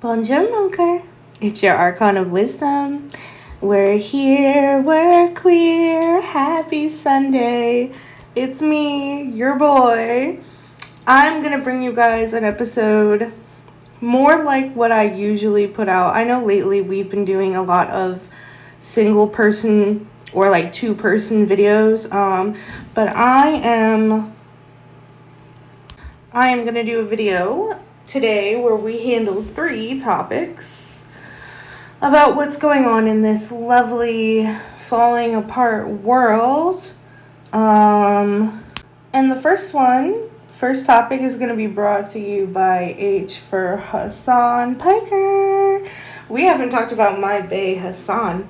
Bonjour, Monker. It's your Archeon of Wisdom. We're here, we're queer. Happy Sunday. It's me, your boy. I'm going to bring you guys an episode more like what I usually put out. I know lately we've been doing a lot of single person or like two person videos. But I am going to do a video today where we handle 3 topics about what's going on in this lovely falling apart world. And the first topic is going to be brought to you by H for Hasan Piker. We haven't talked about my bae Hasan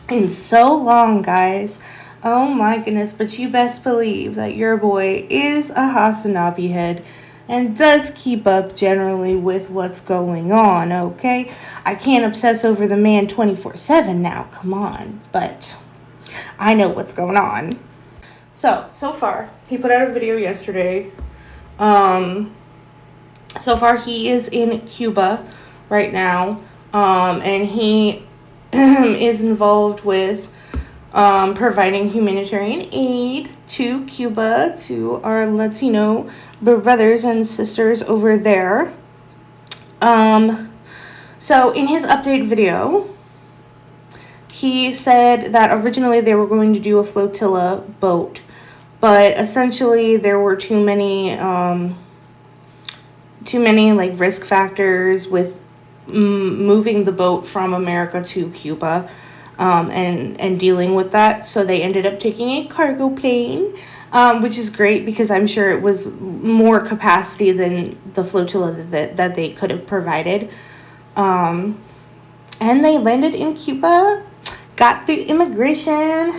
in so long, guys. Oh my goodness, but you best believe that your boy is a Hasanabi head and does keep up generally with what's going on, okay? I can't obsess over the man 24/7 now, come on, but I know what's going on. So far, he put out a video yesterday. So far he is in Cuba right now, and he is involved with providing humanitarian aid to Cuba, to our Latino brothers and sisters over there. So in his update video, he said that originally they were going to do a flotilla boat, but essentially there were too many like risk factors with moving the boat from America to Cuba. And dealing with that, so they ended up taking a cargo plane, which is great because I'm sure it was more capacity than the flotilla that they could have provided. And they landed in Cuba, got through immigration,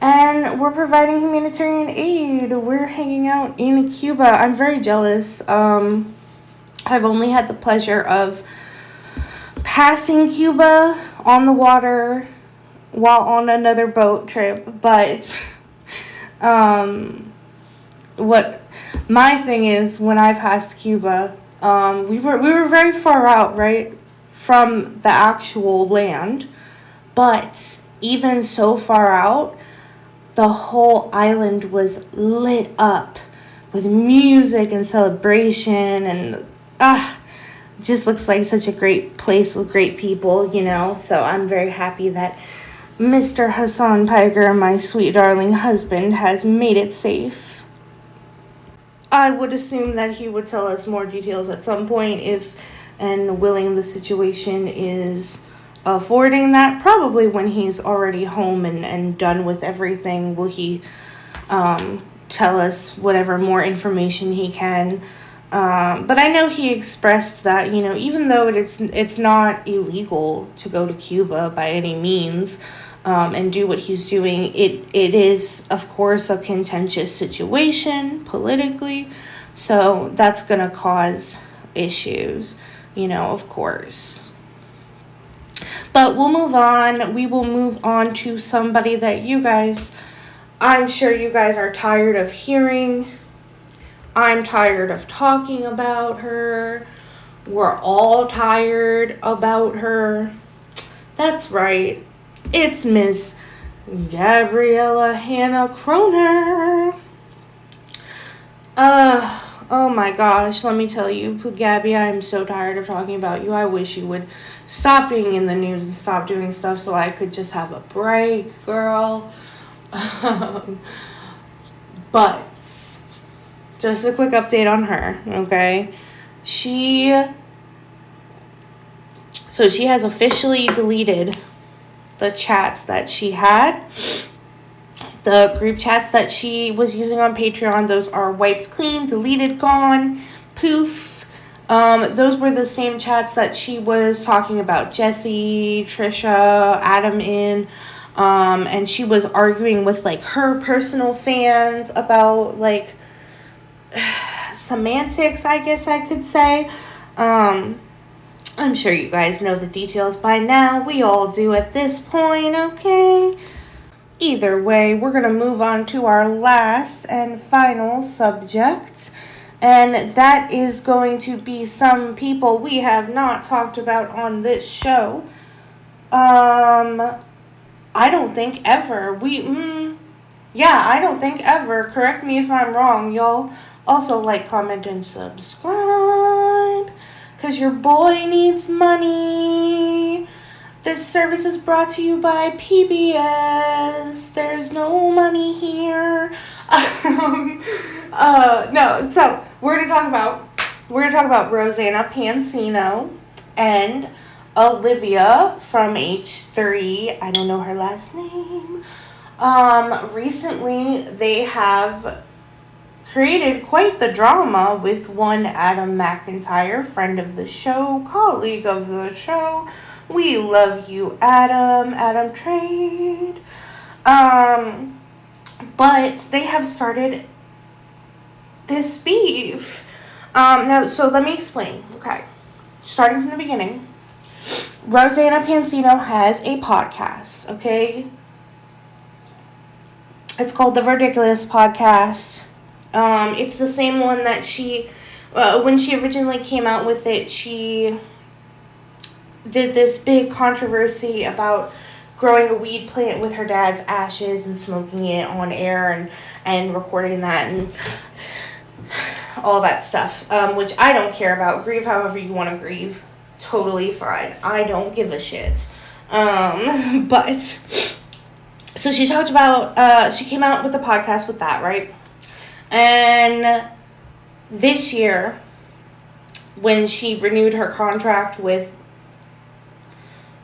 and we're providing humanitarian aid. We're hanging out in Cuba. I'm very jealous. I've only had the pleasure of passing Cuba on the water while on another boat trip, but what my thing is, when I passed Cuba, we were very far out, right, from the actual land, but even so far out, the whole island was lit up with music and celebration, and just looks like such a great place with great people, so I'm very happy that Mr. Hasan Piker, my sweet darling husband, has made it safe. I would assume that he would tell us more details at some point if and willing the situation is affording that. Probably when he's already home and done with everything will he tell us whatever more information he can. But I know he expressed that, even though it's not illegal to go to Cuba by any means, and do what he's doing, it is, of course, a contentious situation politically, so that's going to cause issues, of course. But we'll move on. We will move on to somebody that I'm sure you guys are tired of hearing. I'm tired of talking about her. We're all tired about her. That's right. It's Miss Gabriella Hannah Kroner. Oh my gosh, let me tell you, Gabby, I'm so tired of talking about you. I wish you would stop being in the news and stop doing stuff so I could just have a break, girl. But just a quick update on her, okay? She has officially deleted the chats that she had. The group chats that she was using on Patreon, those are wiped clean, deleted, gone, poof. Those were the same chats that she was talking about Jesse, Trisha, Adam in. And she was arguing with, like, her personal fans about, like, semantics, I guess I could say. I'm sure you guys know the details by now. We all do at this point, okay? Either way, we're going to move on to our last and final subject, And that is going to be some people we have not talked about on this show. I don't think ever. I don't think ever. Correct me if I'm wrong, y'all. Also, like, comment, and subscribe. Because your boy needs money. This service is brought to you by PBS. There's no money here. No, so we're gonna talk about Rosanna Pansino and Olivia from H3. I don't know her last name. Recently they have created quite the drama with one Adam McIntyre, friend of the show, colleague of the show. We love you, Adam Trade. But they have started this beef. So let me explain. Okay. Starting from the beginning. Rosanna Pansino has a podcast, okay? It's called the ROdiculous podcast. It's the same one that when she originally came out with it, she did this big controversy about growing a weed plant with her dad's ashes and smoking it on air and recording that and all that stuff, which I don't care about. Grieve however you want to grieve. Totally fine. I don't give a shit. But, so she talked about, she came out with the podcast with that, right? And this year, when she renewed her contract with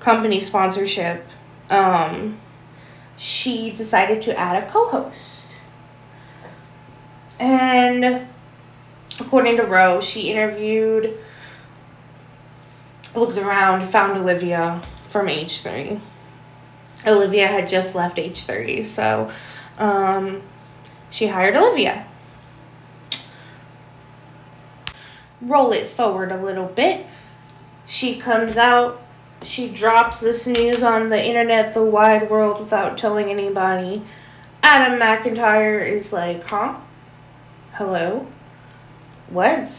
company sponsorship, she decided to add a co-host. And according to Ro, she looked around, found Olivia from H3. Olivia had just left H3, so she hired Olivia. Roll it forward a little bit. She comes out, she drops this news on the internet, the wide world, without telling anybody. Adam McIntyre is like, huh? Hello? What?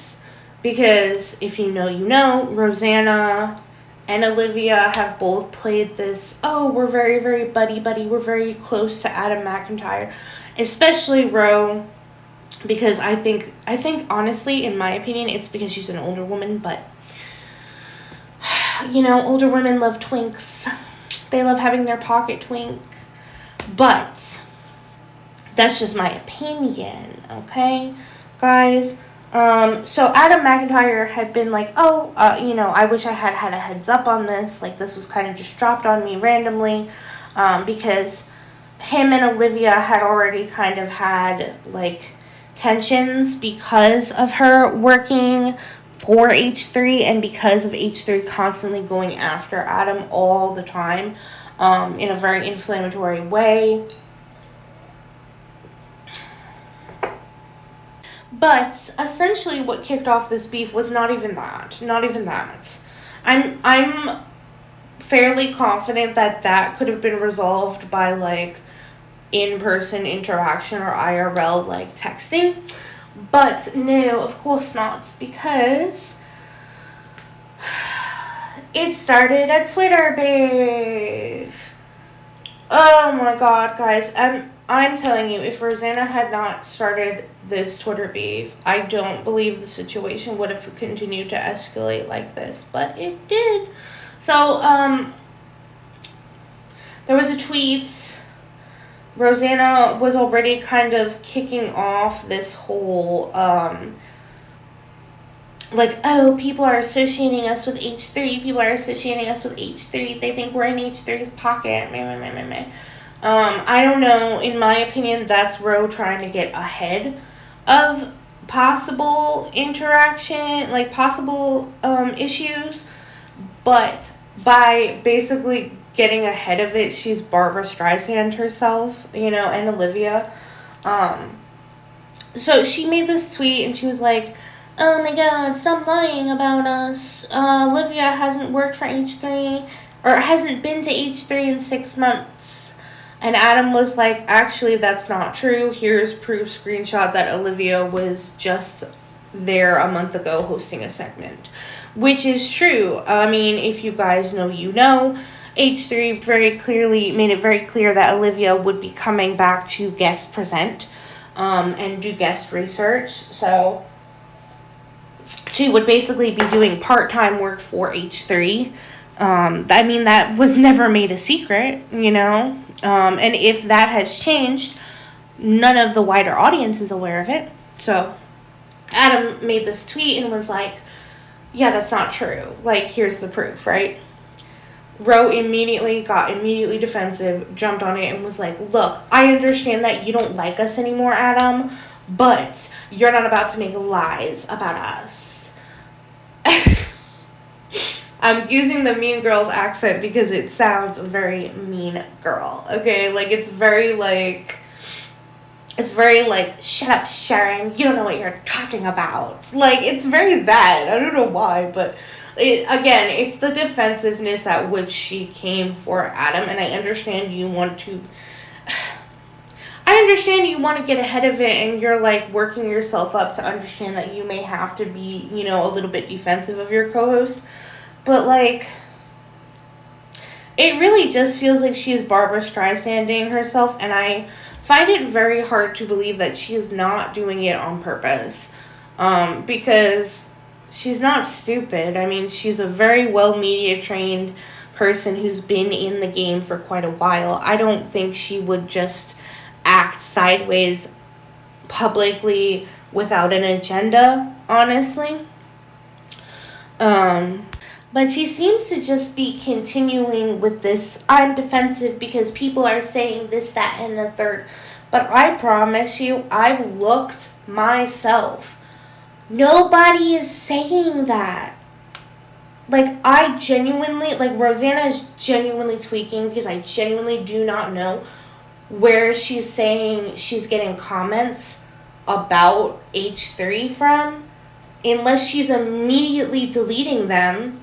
Because if you know, you know, Rosanna and Olivia have both played this, oh, we're very, very buddy-buddy, we're very close to Adam McIntyre. Especially Ro, because I think honestly, in my opinion, it's because she's an older woman, but, you know, older women love twinks. They love having their pocket twink. But that's just my opinion, okay, guys? So Adam McIntyre had been like, I wish I had a heads up on this. Like, this was kind of just dropped on me randomly, because him and Olivia had already kind of had, like, tensions because of her working for H3 and because of H3 constantly going after Adam all the time, in a very inflammatory way. But essentially what kicked off this beef was not even that. I'm fairly confident that could have been resolved by, like, in-person interaction or IRL, like, texting. But no, of course not, because it started a Twitter beef. Oh my god, guys. I'm telling you, if Rosanna had not started this Twitter beef, I don't believe the situation would have continued to escalate like this. But it did. So, there was a tweet. Rosanna was already kind of kicking off this whole, like, oh, people are associating us with H3. People are associating us with H3. They think we're in H3's pocket. I don't know. In my opinion, that's Ro trying to get ahead of possible interaction, like possible issues. But by basically getting ahead of it, she's Barbara Streisand herself, and Olivia. So she made this tweet and she was like, oh my god, stop lying about us. Olivia hasn't worked for H3, or hasn't been to H3 in 6 months. And Adam was like, actually, that's not true. Here's proof screenshot that Olivia was just there a month ago hosting a segment, which is true. I mean, if you guys know, you know, H3 very clearly made it very clear that Olivia would be coming back to guest present and do guest research. So she would basically be doing part-time work for H3. I mean, that was never made a secret, you know. And if that has changed, none of the wider audience is aware of it. So Adam made this tweet and was like, yeah, that's not true. Like, here's the proof, right? Ro got immediately defensive, jumped on it, and was like, look, I understand that you don't like us anymore, Adam, but you're not about to make lies about us. I'm using the Mean Girls accent because it sounds very mean girl, okay? Like, it's very like, shut up, Sharon, you don't know what you're talking about. Like, it's very that. I don't know why, but again, it's the defensiveness at which she came for Adam, and I understand you want to get ahead of it, and you're like working yourself up to understand that you may have to be, you know, a little bit defensive of your co-host, but like, it really just feels like she is Barbara Streisanding herself, and I find it very hard to believe that she is not doing it on purpose, because she's not stupid. I mean, she's a very well media trained person who's been in the game for quite a while. I don't think she would just act sideways publicly without an agenda, honestly. But she seems to just be continuing with this, I'm defensive because people are saying this, that, and the third. But I promise you, I've looked myself. Nobody is saying that. Like, I genuinely, like, Rosanna is genuinely tweaking because I genuinely do not know where she's saying she's getting comments about H3 from, unless she's immediately deleting them,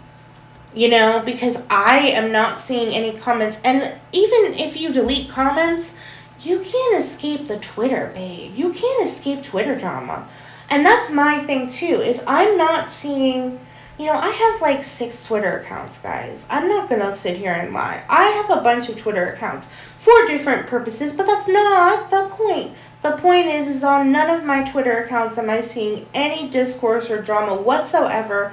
you know, because I am not seeing any comments. And even if you delete comments, you can't escape the Twitter, babe. You can't escape Twitter drama. And that's my thing, too, is I'm not seeing, you know, I have like 6 Twitter accounts, guys. I'm not going to sit here and lie. I have a bunch of Twitter accounts for different purposes, but that's not the point. The point is on none of my Twitter accounts am I seeing any discourse or drama whatsoever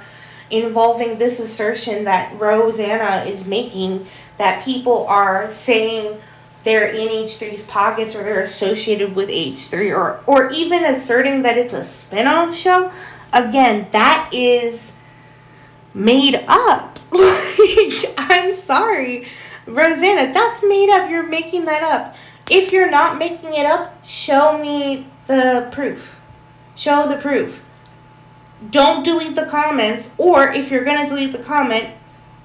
involving this assertion that Rosanna is making, that people are saying they're in H3's pockets or they're associated with H3, or even asserting that it's a spin-off show. Again, that is made up. I'm sorry, Rosanna, that's made up. You're making that up. If you're not making it up, show me the proof. Show the proof. Don't delete the comments, or if you're going to delete the comment,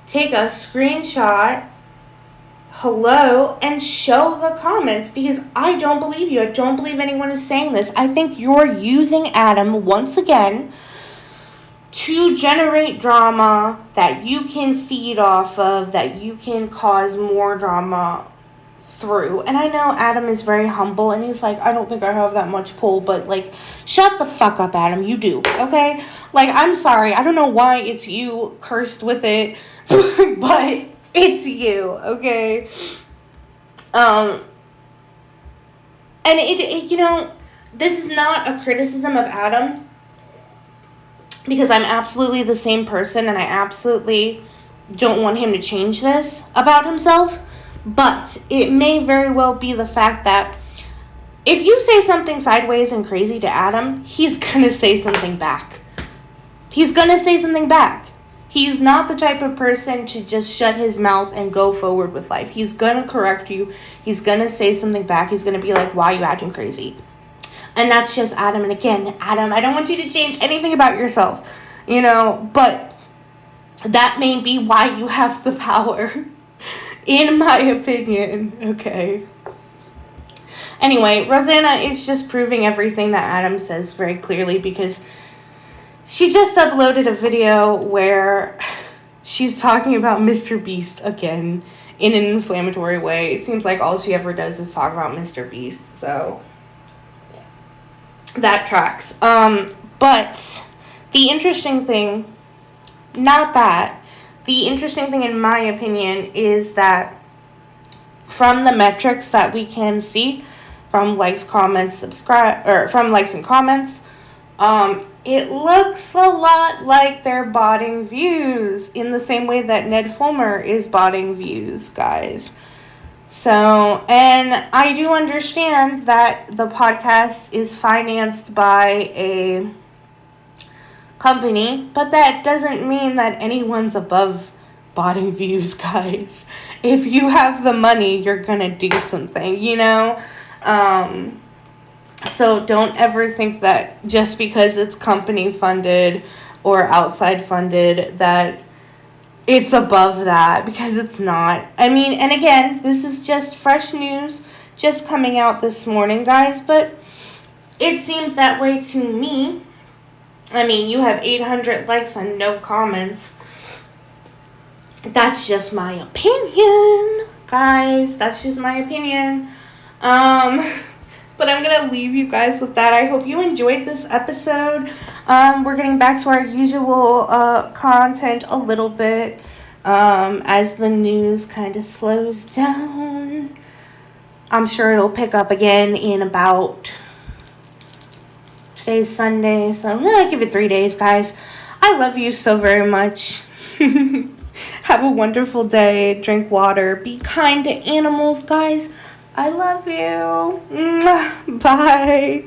take a screenshot, and show the comments, because I don't believe you. I don't believe anyone is saying this. I think you're using Adam once again to generate drama that you can feed off of, that you can cause more drama through. And I know Adam is very humble, and he's like, I don't think I have that much pull, but like, shut the fuck up, Adam. You do, okay? Like, I'm sorry. I don't know why it's you cursed with it, but it's you, okay? And it you know, this is not a criticism of Adam, because I'm absolutely the same person, and I absolutely don't want him to change this about himself. But it may very well be the fact that if you say something sideways and crazy to Adam, he's going to say something back. He's going to say something back. He's not the type of person to just shut his mouth and go forward with life. He's going to correct you. He's going to say something back. He's going to be like, why are you acting crazy? And that's just Adam. And again, Adam, I don't want you to change anything about yourself, you know, but that may be why you have the power. In my opinion, okay. Anyway, Rosanna is just proving everything that Adam says very clearly, because she just uploaded a video where she's talking about Mr. Beast again in an inflammatory way. It seems like all she ever does is talk about Mr. Beast, so that tracks. But the interesting thing, not that, the interesting thing in my opinion is that from the metrics that we can see from likes, comments, subscribe, or from likes and comments, it looks a lot like they're botting views in the same way that Ned Fulmer is botting views, guys. So, and I do understand that the podcast is financed by a company, but that doesn't mean that anyone's above botting views, guys. If you have the money, you're gonna do something, you know? So don't ever think that just because it's company funded or outside funded that it's above that, because it's not. I mean, and again, this is just fresh news just coming out this morning, guys, but it seems that way to me. I mean, you have 800 likes and no comments. That's just my opinion, guys. That's just my opinion. But I'm going to leave you guys with that. I hope you enjoyed this episode. We're getting back to our usual content a little bit as the news kind of slows down. I'm sure it'll pick up again in about... Today's Sunday, so I'm going to give it 3 days, guys. I love you so very much. Have a wonderful day. Drink water. Be kind to animals, guys. I love you. Bye.